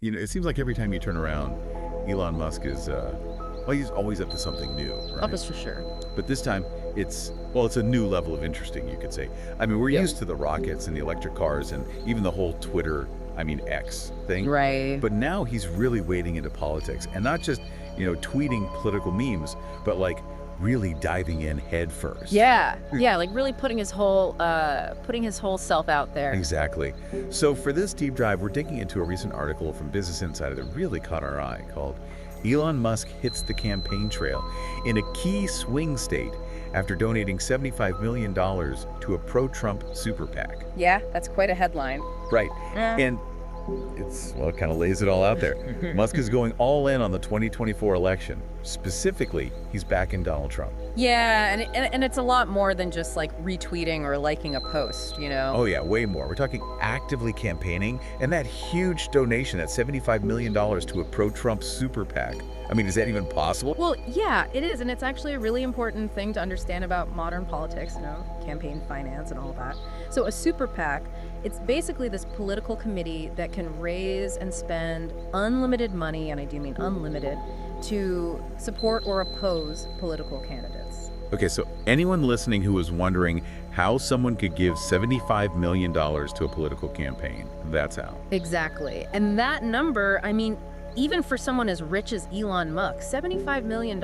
You know, it seems like every time you turn around, Elon Musk is, well, he's always up to something new, Oh, right? that's for sure. But this time, it's a new level of interesting, you could say. I mean, we're Yeah. used to the rockets and the electric cars and even the whole Twitter, X thing. Right. But now he's really wading into politics and not just, tweeting political memes, but like really diving in head first. Yeah. Yeah, like really putting his whole self out there. Exactly. So for this deep dive, we're digging into a recent article from Business Insider that really caught our eye called Elon Musk Hits the Campaign Trail in a Key Swing State after donating $75 million to a pro-Trump super PAC. Yeah, that's quite a headline. Right. Yeah. And it kind of lays it all out there. Musk is going all in on the 2024 election. Specifically, he's backing Donald Trump. Yeah, and it's a lot more than just like retweeting or liking a post, you know? Oh yeah, way more. We're talking actively campaigning, and that huge donation, that $75 million to a pro-Trump super PAC. I mean, is that even possible? Well, yeah, it is, and it's actually a really important thing to understand about modern politics, campaign finance and all that. So a super PAC, it's basically this political committee that can raise and spend unlimited money, and I do mean unlimited, to support or oppose political candidates. Okay, so anyone listening who is wondering how someone could give $75 million to a political campaign, that's how. Exactly. And that number, I mean, even for someone as rich as Elon Musk, $75 million,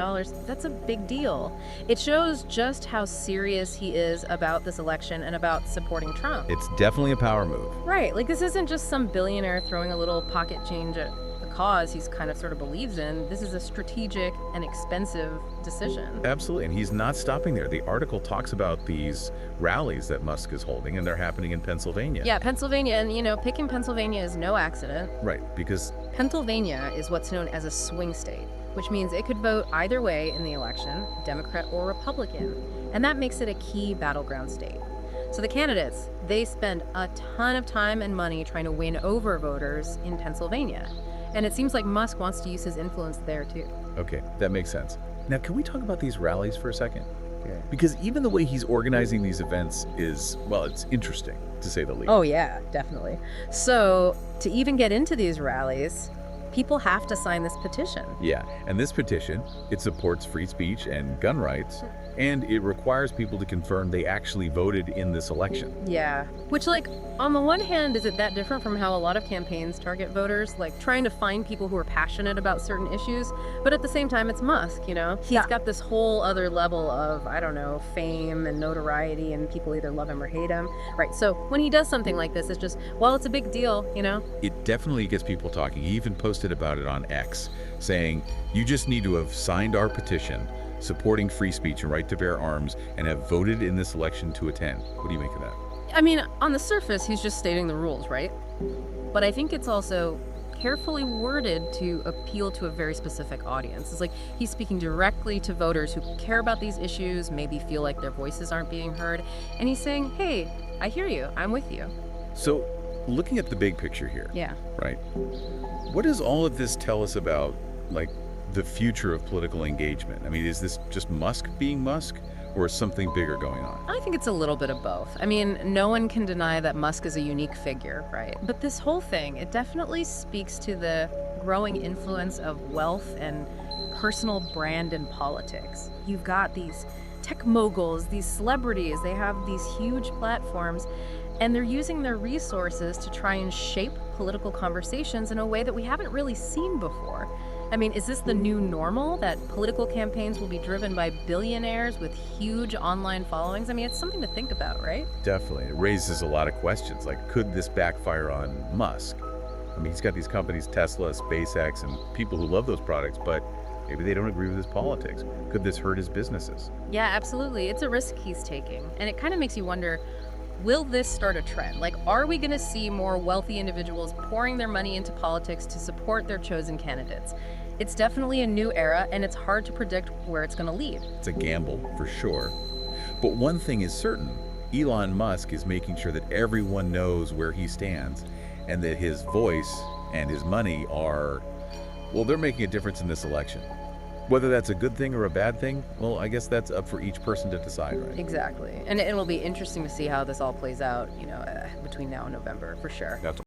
that's a big deal. It shows just how serious he is about this election and about supporting Trump. It's definitely a power move. Right, like this isn't just some billionaire throwing a little pocket change at a cause he's kind of sort of believes in. This is a strategic and expensive decision. Absolutely, and he's not stopping there. The article talks about these rallies that Musk is holding, and they're happening in Pennsylvania. Yeah, Pennsylvania, and picking Pennsylvania is no accident. Right, because Pennsylvania is what's known as a swing state, which means it could vote either way in the election, Democrat or Republican, and that makes it a key battleground state. So the candidates, they spend a ton of time and money trying to win over voters in Pennsylvania. And it seems like Musk wants to use his influence there too. okay, that makes sense. Now, can we talk about these rallies for a second? Yeah. Because even the way he's organizing these events is, well, it's interesting, to say the least. Oh yeah, definitely. So to even get into these rallies, people have to sign this petition. Yeah, and this petition, it supports free speech and gun rights, and it requires people to confirm they actually voted in this election. Yeah. Which, like, on the one hand, is it that different from how a lot of campaigns target voters, like trying to find people who are passionate about certain issues? But at the same time, it's Musk, He's got this whole other level of, I don't know, fame and notoriety, and people either love him or hate him. Right. So when he does something like this, it's just, well, it's a big deal, It definitely gets people talking. He even posted about it on X, saying, you just need to have signed our petition supporting free speech and right to bear arms and have voted in this election to attend. What do you make of that? I mean, on the surface, he's just stating the rules, right? But I think it's also carefully worded to appeal to a very specific audience. It's like he's speaking directly to voters who care about these issues, maybe feel like their voices aren't being heard, and he's saying, hey, I hear you, I'm with you. So, looking at the big picture here, Yeah. right? What does all of this tell us about, the future of political engagement? I mean, is this just Musk being Musk, or is something bigger going on? I think it's a little bit of both. I mean, no one can deny that Musk is a unique figure, right? But this whole thing, it definitely speaks to the growing influence of wealth and personal brand in politics. You've got these tech moguls, these celebrities, they have these huge platforms, and they're using their resources to try and shape political conversations in a way that we haven't really seen before. I mean, is this the new normal, that political campaigns will be driven by billionaires with huge online followings? I mean, it's something to think about, right? Definitely. It raises a lot of questions, like, could this backfire on Musk? I mean, he's got these companies, Tesla, SpaceX, and people who love those products, but maybe they don't agree with his politics. Could this hurt his businesses? Yeah, absolutely. It's a risk he's taking. And it kind of makes you wonder, will this start a trend? Like, are we going to see more wealthy individuals pouring their money into politics to support their chosen candidates? It's definitely a new era, and it's hard to predict where it's going to lead. It's a gamble, for sure. But one thing is certain, Elon Musk is making sure that everyone knows where he stands, and that his voice and his money are, well, they're making a difference in this election. Whether that's a good thing or a bad thing, well, I guess that's up for each person to decide, right? Exactly. And it'll be interesting to see how this all plays out, between now and November, for sure. That's